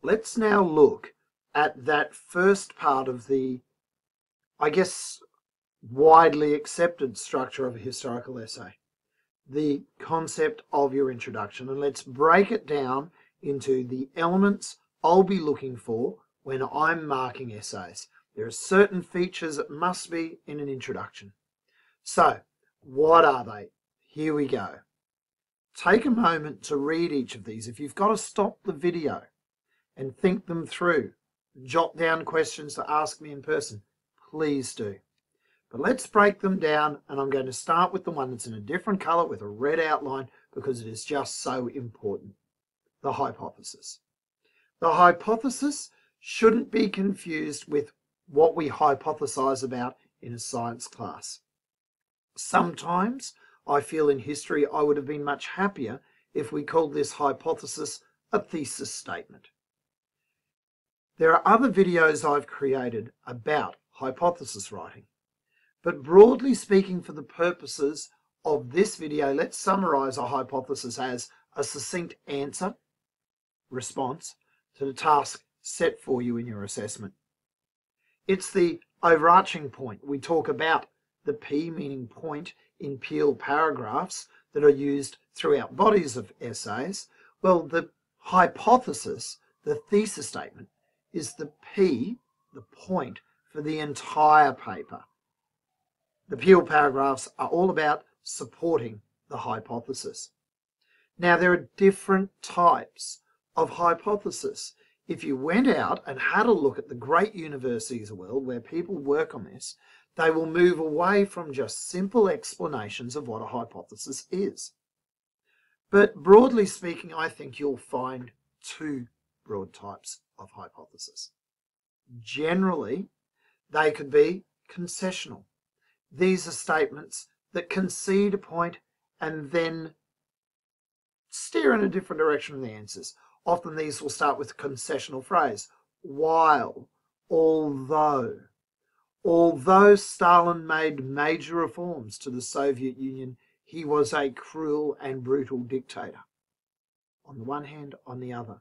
Let's now look at that first part of the, I guess, widely accepted structure of a historical essay, the concept of your introduction. And let's break it down into the elements I'll be looking for when I'm marking essays. There are certain features that must be in an introduction. So, what are they? Here we go. Take a moment to read each of these. If you've got to stop the video and think them through, jot down questions to ask me in person, please do. But let's break them down, and I'm going to start with the one that's in a different colour with a red outline because it is just so important. The hypothesis. The hypothesis shouldn't be confused with what we hypothesize about in a science class. Sometimes I feel in history I would have been much happier if we called this hypothesis a thesis statement. There are other videos I've created about hypothesis writing. But broadly speaking, for the purposes of this video, let's summarize a hypothesis as a succinct answer, response, to the task set for you in your assessment. It's the overarching point. We talk about the P, meaning point, in Peel paragraphs that are used throughout bodies of essays. Well, the hypothesis, the thesis statement, is the P, the point, for the entire paper. The Peel paragraphs are all about supporting the hypothesis. Now, there are different types of hypothesis. If you went out and had a look at the great universities of the world where people work on this, they will move away from just simple explanations of what a hypothesis is. But broadly speaking, I think you'll find two broad types of hypothesis. Generally, they could be concessional. These are statements that concede a point and then steer in a different direction in the answers. Often these will start with a concessional phrase. While, although Stalin made major reforms to the Soviet Union, he was a cruel and brutal dictator. On the one hand, on the other.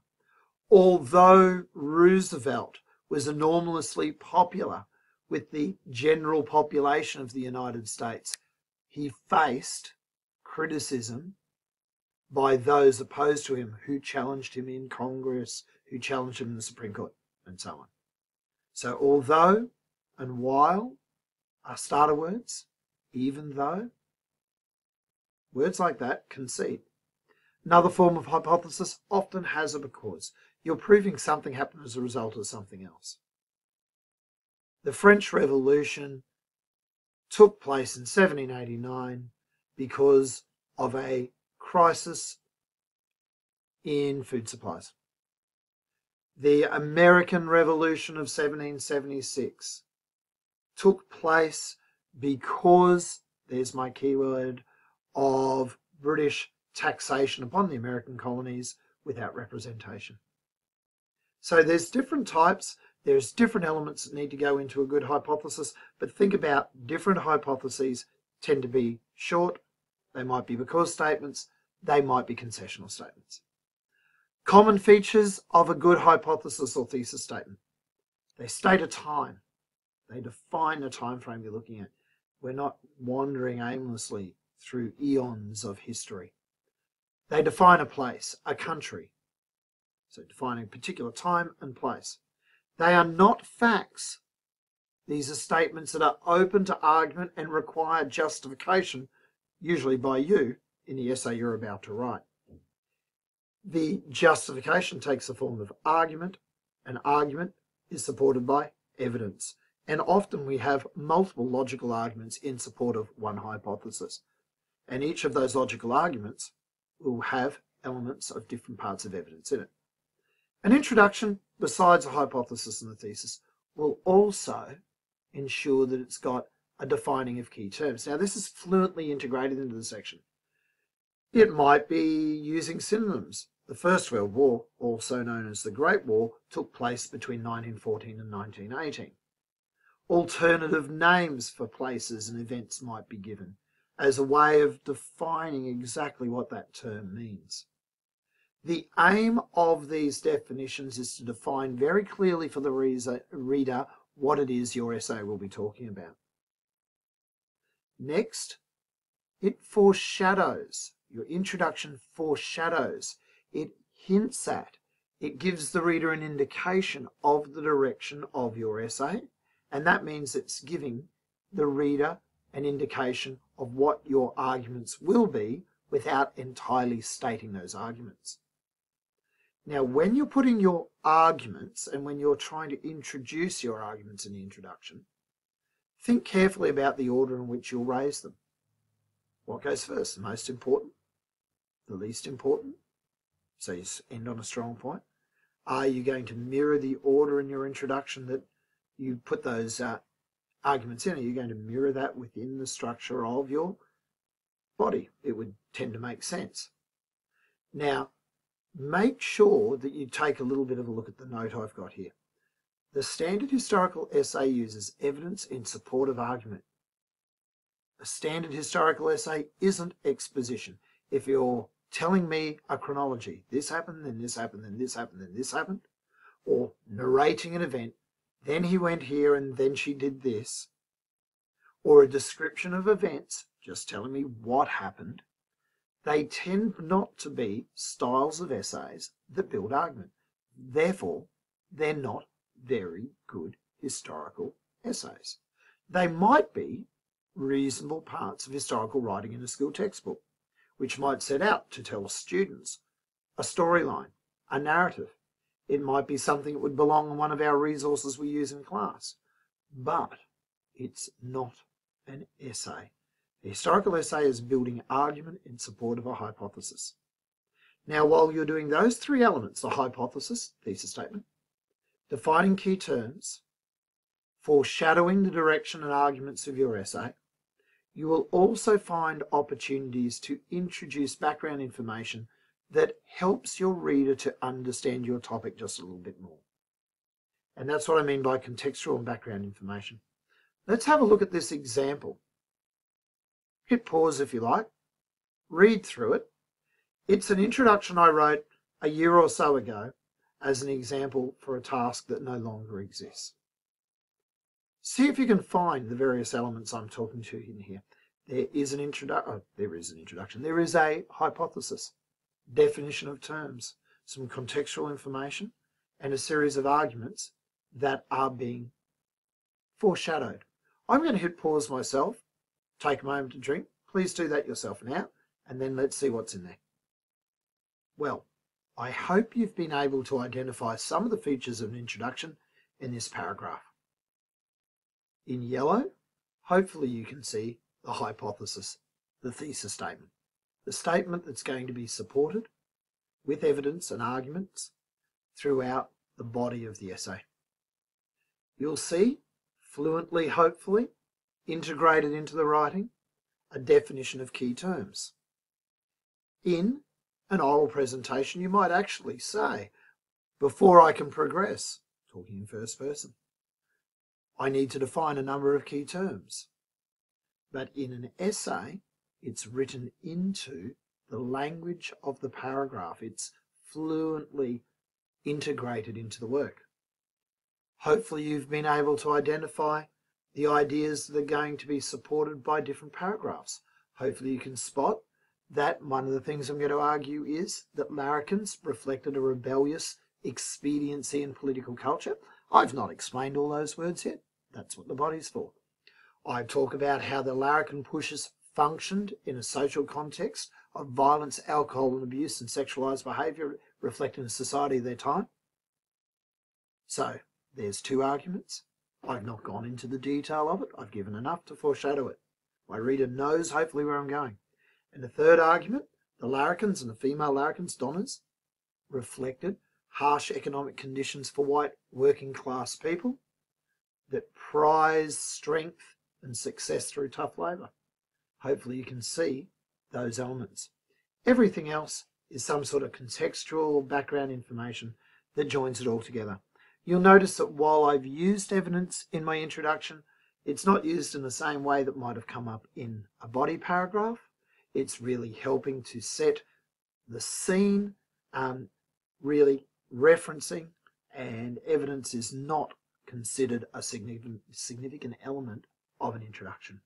Although Roosevelt was enormously popular with the general population of the United States, he faced criticism by those opposed to him who challenged him in Congress, who challenged him in the Supreme Court, and so on. So although and while are starter words, even though, words like that concede. Another form of hypothesis often has a because. You're proving something happened as a result of something else. The French Revolution took place in 1789 because of a crisis in food supplies. The American Revolution of 1776 took place because, there's my keyword, of British taxation upon the American colonies without representation. So there's different types, there's different elements that need to go into a good hypothesis, but think about different hypotheses tend to be short, they might be because statements, they might be concessional statements. Common features of a good hypothesis or thesis statement. They state a time. They define the time frame you're looking at. We're not wandering aimlessly through eons of history. They define a place, a country. So defining a particular time and place. They are not facts. These are statements that are open to argument and require justification, usually by you, in the essay you're about to write. The justification takes the form of argument. An argument is supported by evidence. And often we have multiple logical arguments in support of one hypothesis. And each of those logical arguments will have elements of different parts of evidence in it. An introduction, besides a hypothesis and a thesis, will also ensure that it's got a defining of key terms. Now, this is fluently integrated into the section. It might be using synonyms. The First World War, also known as the Great War, took place between 1914 and 1918. Alternative names for places and events might be given as a way of defining exactly what that term means. The aim of these definitions is to define very clearly for the reader what it is your essay will be talking about. Next, it foreshadows. Your introduction foreshadows. It hints at. It gives the reader an indication of the direction of your essay, and that means it's giving the reader an indication of what your arguments will be without entirely stating those arguments. Now, when you're putting your arguments and when you're trying to introduce your arguments in the introduction, think carefully about the order in which you'll raise them. What goes first? The most important? The least important? So you end on a strong point. Are you going to mirror the order in your introduction that you put those arguments in? Are you going to mirror that within the structure of your body? It would tend to make sense. Now, make sure that you take a little bit of a look at the note I've got here. The standard historical essay uses evidence in support of argument. A standard historical essay isn't exposition. If you're telling me a chronology, this happened, then this happened, then this happened, then this happened, or narrating an event, then he went here and then she did this, or a description of events, just telling me what happened, they tend not to be styles of essays that build argument. Therefore, they're not very good historical essays. They might be reasonable parts of historical writing in a school textbook, which might set out to tell students a storyline, a narrative. It might be something that would belong in one of our resources we use in class, but it's not an essay. The historical essay is building argument in support of a hypothesis. Now, while you're doing those three elements, the hypothesis, thesis statement, defining key terms, foreshadowing the direction and arguments of your essay, you will also find opportunities to introduce background information that helps your reader to understand your topic just a little bit more. And that's what I mean by contextual and background information. Let's have a look at this example. Hit pause if you like. Read through it. It's an introduction I wrote a year or so ago as an example for a task that no longer exists. See if you can find the various elements I'm talking to in here. There is an introduction. There is a hypothesis, definition of terms, some contextual information, and a series of arguments that are being foreshadowed. I'm going to hit pause myself, take a moment to drink. Please do that yourself now, and then let's see what's in there. Well, I hope you've been able to identify some of the features of an introduction in this paragraph. In yellow, hopefully you can see the hypothesis, the thesis statement, the statement that's going to be supported with evidence and arguments throughout the body of the essay. You'll see, fluently, hopefully, integrated into the writing, a definition of key terms. In an oral presentation, you might actually say, before I can progress, talking in first person, I need to define a number of key terms. But in an essay, it's written into the language of the paragraph. It's fluently integrated into the work. Hopefully you've been able to identify the ideas that are going to be supported by different paragraphs. Hopefully you can spot that one of the things I'm going to argue is that larrikins reflected a rebellious expediency in political culture. I've not explained all those words yet. That's what the body's for. I talk about how the larrikin pushes functioned in a social context of violence, alcohol and abuse and sexualised behaviour reflecting the society of their time. So there's two arguments. I've not gone into the detail of it. I've given enough to foreshadow it. My reader knows hopefully where I'm going. And the third argument, the larrikins and the female larrikins, donnas, reflected harsh economic conditions for white working class people that prize strength and success through tough labour. Hopefully you can see those elements. Everything else is some sort of contextual background information that joins it all together. You'll notice that while I've used evidence in my introduction, it's not used in the same way that might have come up in a body paragraph. It's really helping to set the scene really referencing, and evidence is not considered a significant element of an introduction.